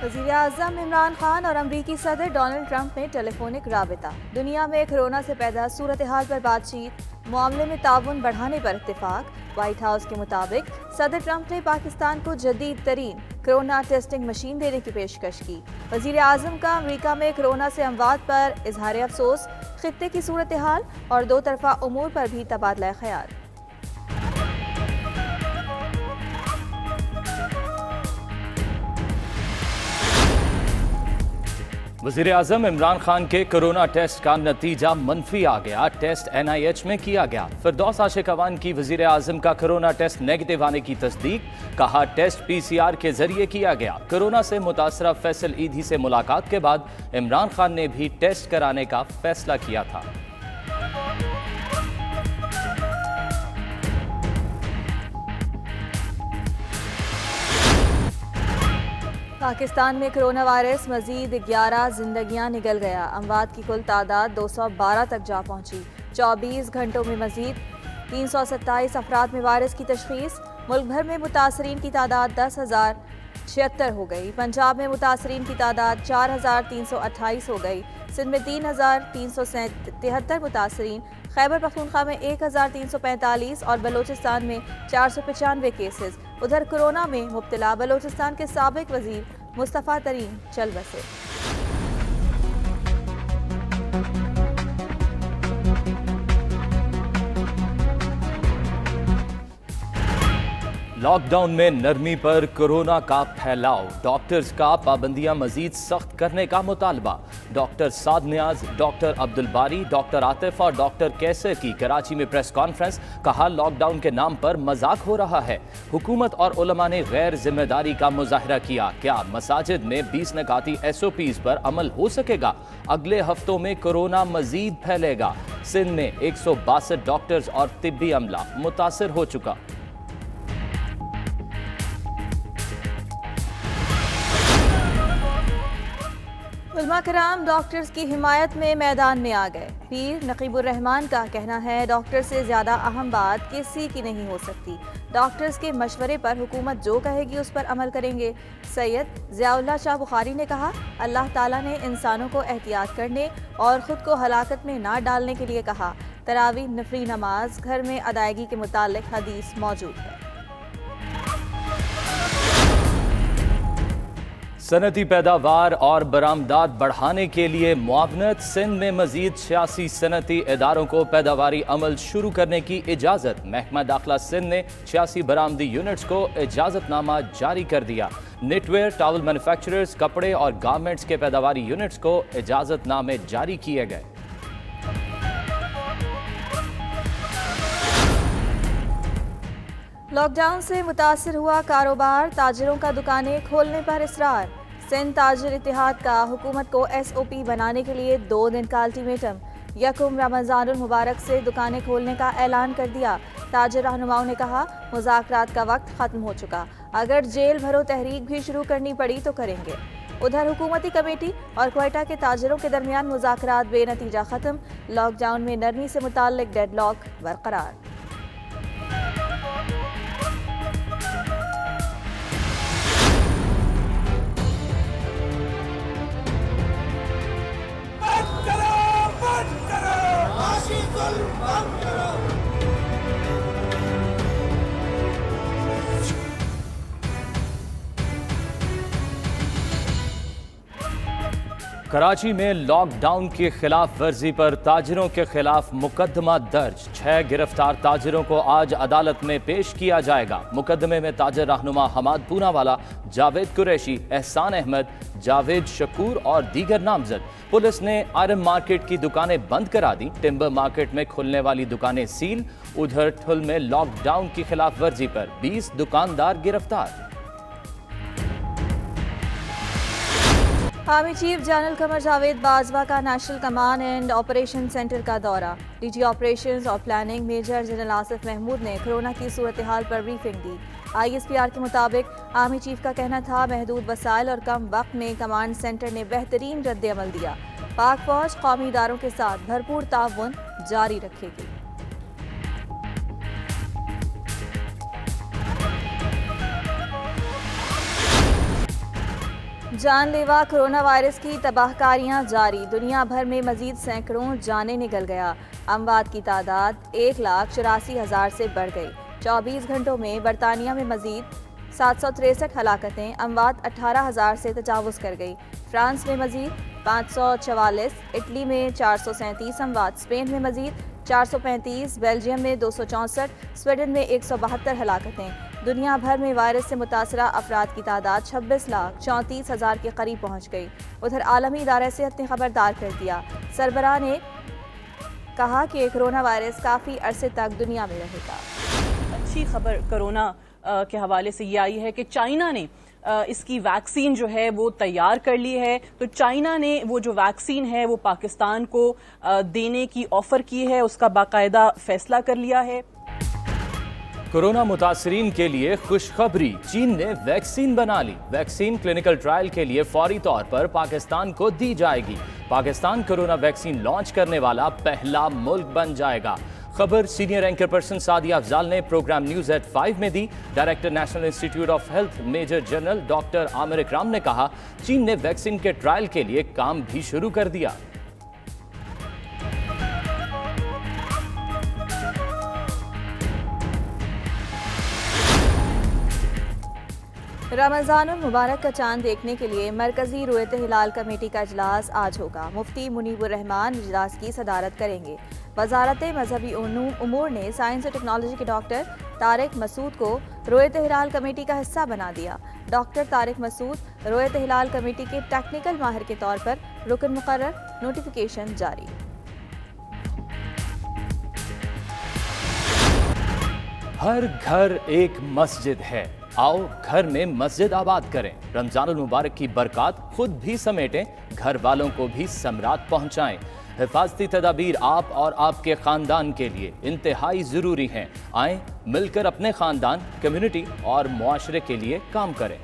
وزیر اعظم عمران خان اور امریکی صدر ڈونلڈ ٹرمپ میں ٹیلی فونک رابطہ، دنیا میں کورونا سے پیدا صورتحال پر بات چیت، معاملے میں تعاون بڑھانے پر اتفاق۔ وائٹ ہاؤس کے مطابق صدر ٹرمپ نے پاکستان کو جدید ترین کورونا ٹیسٹنگ مشین دینے کی پیشکش کی۔ وزیر اعظم کا امریکہ میں کورونا سے اموات پر اظہار افسوس، خطے کی صورتحال اور دو طرفہ امور پر بھی تبادلہ خیال۔ وزیر اعظم عمران خان کے کورونا ٹیسٹ کا نتیجہ منفی آ گیا۔ ٹیسٹ NIH میں کیا گیا۔ فردوس عاشق اعوان کی وزیر اعظم کا کورونا ٹیسٹ نیگیٹو آنے کی تصدیق، کہا ٹیسٹ PCR کے ذریعے کیا گیا۔ کورونا سے متاثرہ فیصل ایدھی سے ملاقات کے بعد عمران خان نے بھی ٹیسٹ کرانے کا فیصلہ کیا تھا۔ پاکستان میں کرونا وائرس مزید 11 زندگیاں نگل گیا۔ اموات کی کل تعداد 212 تک جا پہنچی۔ 24 گھنٹوں میں مزید 327 افراد میں وائرس کی تشخیص۔ ملک بھر میں متاثرین کی تعداد 10,076 ہو گئی۔ پنجاب میں متاثرین کی تعداد 4,328 ہو گئی۔ سندھ میں 3,373 متاثرین، خیبر پختونخوا میں 1,345 اور بلوچستان میں 495 کیسز۔ ادھر کورونا میں مبتلا بلوچستان کے سابق وزیر مصطفیٰ ترین چل بسے۔ لاک ڈاؤن میں نرمی پر کورونا کا پھیلاؤ، ڈاکٹرز کا پابندیاں مزید سخت کرنے کا مطالبہ۔ ڈاکٹر سعد نیاز، ڈاکٹر عبدالباری، ڈاکٹر عاطف اور ڈاکٹر کیسر کی کراچی میں پریس کانفرنس، کہا لاک ڈاؤن کے نام پر مذاق ہو رہا ہے۔ حکومت اور علماء نے غیر ذمہ داری کا مظاہرہ کیا، کیا مساجد میں 20 نکاتی SOPs پر عمل ہو سکے گا؟ اگلے ہفتوں میں کورونا مزید پھیلے گا۔ سندھ میں 162 ڈاکٹرز اور طبی عملہ متاثر ہو چکا۔ علماء کرام ڈاکٹرز کی حمایت میں میدان میں آ گئے۔ پیر نقیب الرحمان کا کہنا ہے ڈاکٹر سے زیادہ اہم بات کسی کی نہیں ہو سکتی۔ ڈاکٹرز کے مشورے پر حکومت جو کہے گی اس پر عمل کریں گے۔ سید ضیاء اللہ شاہ بخاری نے کہا اللہ تعالیٰ نے انسانوں کو احتیاط کرنے اور خود کو ہلاکت میں نہ ڈالنے کے لیے کہا۔ تراویح نفلی نماز گھر میں ادائیگی کے متعلق حدیث موجود ہے۔ صنعتی پیداوار اور برآمدات بڑھانے کے لیے معاونت، سندھ میں مزید 86 صنعتی اداروں کو پیداواری عمل شروع کرنے کی اجازت۔ محکمہ داخلہ سندھ نے 86 برآمدی یونٹس کو اجازت نامہ جاری کر دیا۔ نٹ ویئر، ٹاول مینوفیکچررز، کپڑے اور گارمنٹس کے پیداواری یونٹس کو اجازت نامے جاری کیے گئے۔ لاک ڈاؤن سے متاثر ہوا کاروبار، تاجروں کا دکانیں کھولنے پر اصرار۔ سندھ تاجر اتحاد کا حکومت کو SOP بنانے کے لیے 2 دن کا الٹیمیٹم۔ یکم رمضان المبارک سے دکانیں کھولنے کا اعلان کر دیا۔ تاجر رہنماؤں نے کہا مذاکرات کا وقت ختم ہو چکا، اگر جیل بھرو تحریک بھی شروع کرنی پڑی تو کریں گے۔ ادھر حکومتی کمیٹی اور کوئٹہ کے تاجروں کے درمیان مذاکرات بے نتیجہ ختم۔ لاک ڈاؤن میں نرمی سے متعلق ڈیڈ لاک برقرار۔ کراچی میں لاک ڈاؤن کی خلاف ورزی پر تاجروں کے خلاف مقدمہ درج۔ 6 گرفتار تاجروں کو آج عدالت میں پیش کیا جائے گا۔ مقدمے میں تاجر رہنما حماد پونا والا، جاوید قریشی، احسان احمد، جاوید شکور اور دیگر نامزد۔ پولیس نے آئرن مارکیٹ کی دکانیں بند کرا دی، ٹمبر مارکیٹ میں کھلنے والی دکانیں سیل۔ ادھر ٹھل میں لاک ڈاؤن کی خلاف ورزی پر 20 دکاندار گرفتار۔ Army chief general Qamar Javed Bajwa کا national command and operation centre کا دورہ۔ DG آپریشنز اور planning major general Asif Mahmood نے کورونا کی صورتحال پر بریفنگ دی۔ ISPR کے مطابق آرمی چیف کا کہنا تھا محدود وسائل اور کم وقت میں کمانڈ سینٹر نے بہترین رد عمل دیا۔ پاک فوج قومی اداروں کے ساتھ بھرپور تعاون جاری رکھے گی۔ جان لیوا کرونا وائرس کی تباہکاریاں جاری، دنیا بھر میں مزید سینکڑوں جانیں نکل گیا، اموات کی تعداد 1,84,000 سے بڑھ گئی۔ 24 گھنٹوں میں برطانیہ میں مزید 763 ہلاکتیں، اموات 18,000 سے تجاوز کر گئی۔ فرانس میں مزید 544، اٹلی میں 437 اموات، اسپین میں مزید 435، بیلجیم میں 264، سویڈن میں 172 ہلاکتیں۔ دنیا بھر میں وائرس سے متاثرہ افراد کی تعداد 26,34,000 کے قریب پہنچ گئی۔ ادھر عالمی ادارہ صحت نے خبردار کر دیا، سربراہ نے کہا کہ کرونا وائرس کافی عرصے تک دنیا میں رہے گا۔ اچھی خبر کرونا کے حوالے سے یہ آئی ہے کہ چائنا نے اس کی ویکسین جو ہے وہ تیار کر لی ہے، تو چائنا نے وہ جو ویکسین ہے وہ پاکستان کو دینے کی آفر کی ہے، اس کا باقاعدہ فیصلہ کر لیا ہے۔ کورونا متاثرین کے لیے خوشخبری، چین نے ویکسین بنا لی۔ ویکسین کلینکل ٹرائل کے لیے فوری طور پر پاکستان کو دی جائے گی۔ پاکستان کورونا ویکسین لانچ کرنے والا پہلا ملک بن جائے گا۔ خبر senior anchor person Sadia Afzal نے پروگرام نیوز ایٹ 5 میں دی۔ Director national institute of health major general doctor Amir Ikram نے کہا، چین نے ویکسین کے ٹرائل کے لیے کام بھی شروع کر دیا۔ رمضان المبارک کا چاند دیکھنے کے لیے مرکزی رؤیت ہلال کمیٹی کا اجلاس آج ہوگا۔ مفتی منیب الرحمان اجلاس کی صدارت کریں گے۔ وزارت مذہبی امور نے سائنس اور ٹیکنالوجی کے ڈاکٹر طارق مسعود کو رؤیت ہلال کمیٹی کا حصہ بنا دیا۔ ڈاکٹر طارق مسعود رؤیت ہلال کمیٹی کے ٹیکنیکل ماہر کے طور پر رکن مقرر، نوٹیفیکیشن جاری۔ ہر گھر ایک مسجد ہے، آؤ گھر میں مسجد آباد کریں۔ رمضان المبارک کی برکات خود بھی سمیٹیں، گھر والوں کو بھی ثمرات پہنچائیں۔ حفاظتی تدابیر آپ اور آپ کے خاندان کے لیے انتہائی ضروری ہیں۔ آئیں مل کر اپنے خاندان، کمیونٹی اور معاشرے کے لیے کام کریں۔